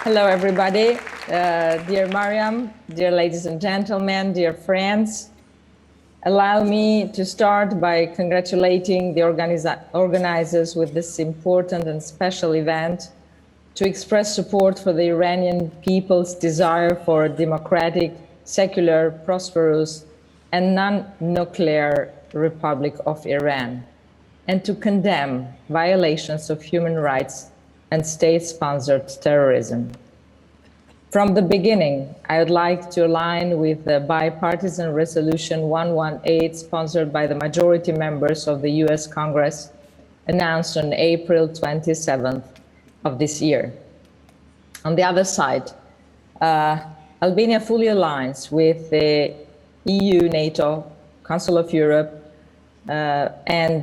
Hello, everybody. Dear Mariam, dear ladies and gentlemen, dear friends, allow me to start by congratulating the organizers with this important and special event to express support for the Iranian people's desire for a democratic, secular, prosperous, and non-nuclear Republic of Iran, and to condemn violations of human rights and state-sponsored terrorism. From the beginning, I would like to align with the bipartisan resolution 118 sponsored by the majority members of the US Congress, announced on April 27th of this year. On the other side, Albania fully aligns with the EU, NATO, Council of Europe, and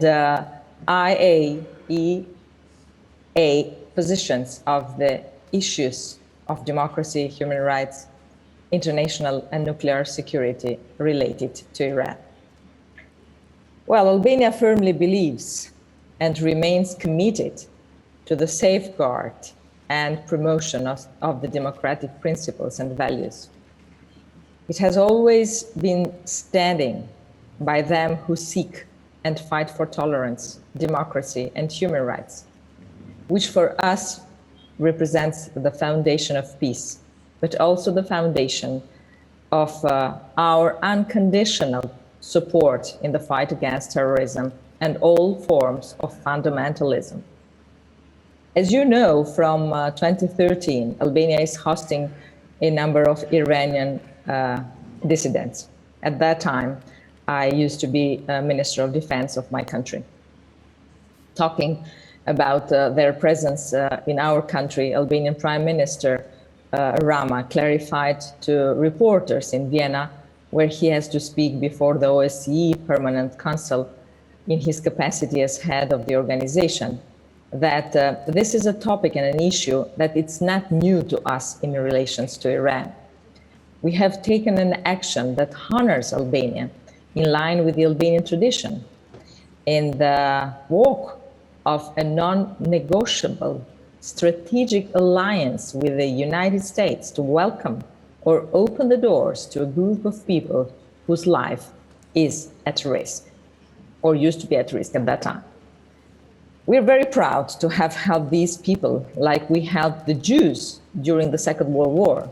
IAEA positions of the issues of democracy, human rights, international and nuclear security related to Iran. Well, Albania firmly believes and remains committed to the safeguard and promotion of the democratic principles and values. It has always been standing by them who seek and fight for tolerance, democracy, and human rights, which for us represents the foundation of peace, but also the foundation of our unconditional support in the fight against terrorism and all forms of fundamentalism. As you know, from 2013, Albania is hosting a number of Iranian dissidents. At that time, I used to be Minister of Defense of my country. Talking about their presence in our country, Albanian Prime Minister Rama clarified to reporters in Vienna, where he has to speak before the OSCE Permanent Council in his capacity as head of the organization, that this is a topic and an issue that it's not new to us in relations to Iran. We have taken an action that honors Albania in line with the Albanian tradition in the walk of a non-negotiable strategic alliance with the United States to welcome or open the doors to a group of people whose life is at risk, or used to be at risk at that time. We're very proud to have helped these people like we helped the Jews during the Second World War,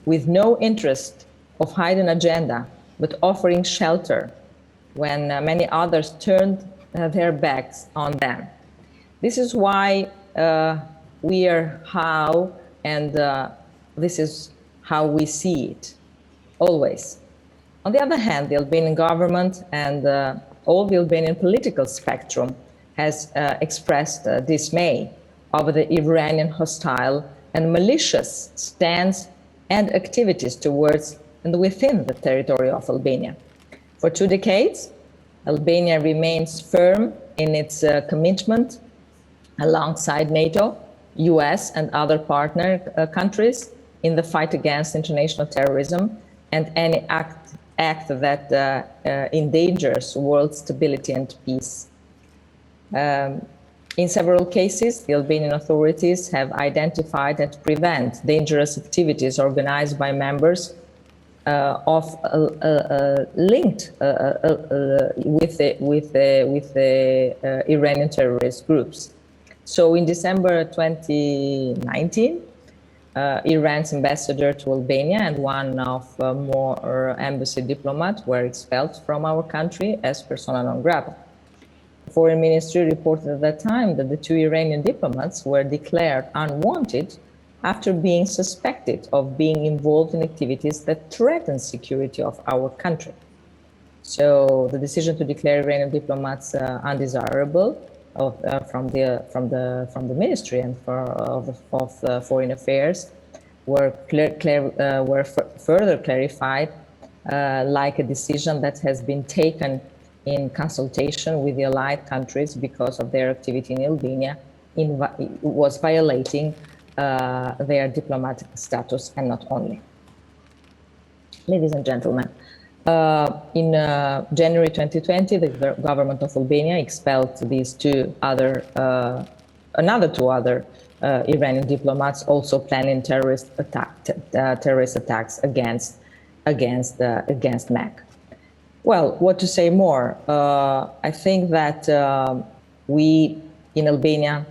with no interest of hiding agenda, but offering shelter when many others turned their backs on them. This is why we are how, and this is how we see it, always. On the other hand, the Albanian government and all the Albanian political spectrum has expressed dismay over the Iranian hostile and malicious stance and activities towards and within the territory of Albania. For 2 decades, Albania remains firm in its commitment alongside NATO, US, and other partner countries in the fight against international terrorism and any act that endangers world stability and peace. In several cases, the Albanian authorities have identified and prevent dangerous activities organized by members linked with the Iranian terrorist groups. So in December 2019, Iran's ambassador to Albania and one of more embassy diplomats were expelled from our country as persona non grata. The Foreign Ministry reported at that time that the 2 Iranian diplomats were declared unwanted after being suspected of being involved in activities that threaten security of our country. So the decision to declare Iranian diplomats undesirable from the Ministry and of Foreign Affairs were further clarified, like a decision that has been taken in consultation with the allied countries because of their activity in Albania was violating their diplomatic status, and not only. Ladies and gentlemen, in January 2020, the government of Albania expelled these another two other Iranian diplomats also planning terrorist attacks against MEC. Well, what to say more? I think that we in Albania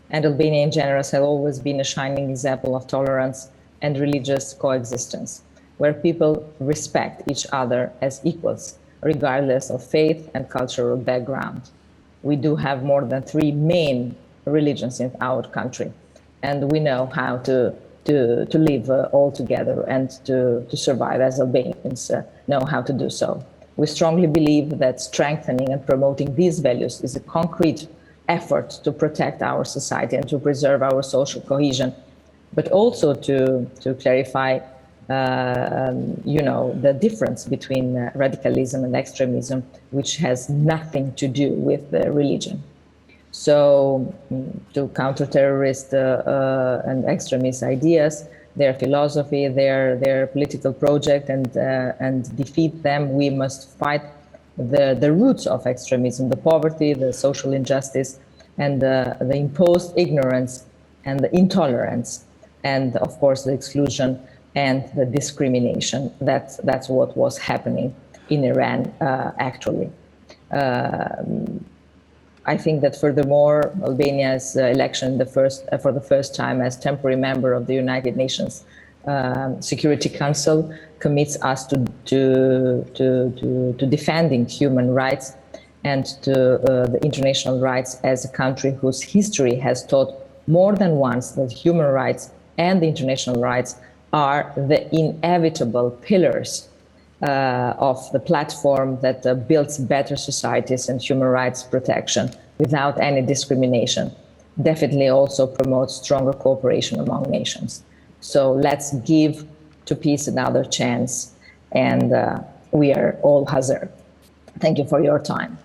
and Albania in general have always been a shining example of tolerance and religious coexistence, where people respect each other as equals, regardless of faith and cultural background. We do have more than 3 main religions in our country, and we know how to live all together and to survive as Albanians know how to do so. We strongly believe that strengthening and promoting these values is a concrete effort to protect our society and to preserve our social cohesion, but also to clarify the difference between radicalism and extremism, which has nothing to do with religion. So to counter terrorist and extremist ideas, their philosophy, their political project, and defeat them, we must fight the roots of extremism, the poverty, the social injustice, and the imposed ignorance and the intolerance, and of course the exclusion and the discrimination. That's what was happening in Iran actually. I think that furthermore, Albania's election for the first time as temporary member of the United Nations Security Council commits us to defending human rights and to the international rights as a country whose history has taught more than once that human rights and the international rights are the inevitable pillars of the platform that builds better societies and human rights protection without any discrimination. Definitely also promotes stronger cooperation among nations. So let's give to peace another chance, and we are all hazard. Thank you for your time.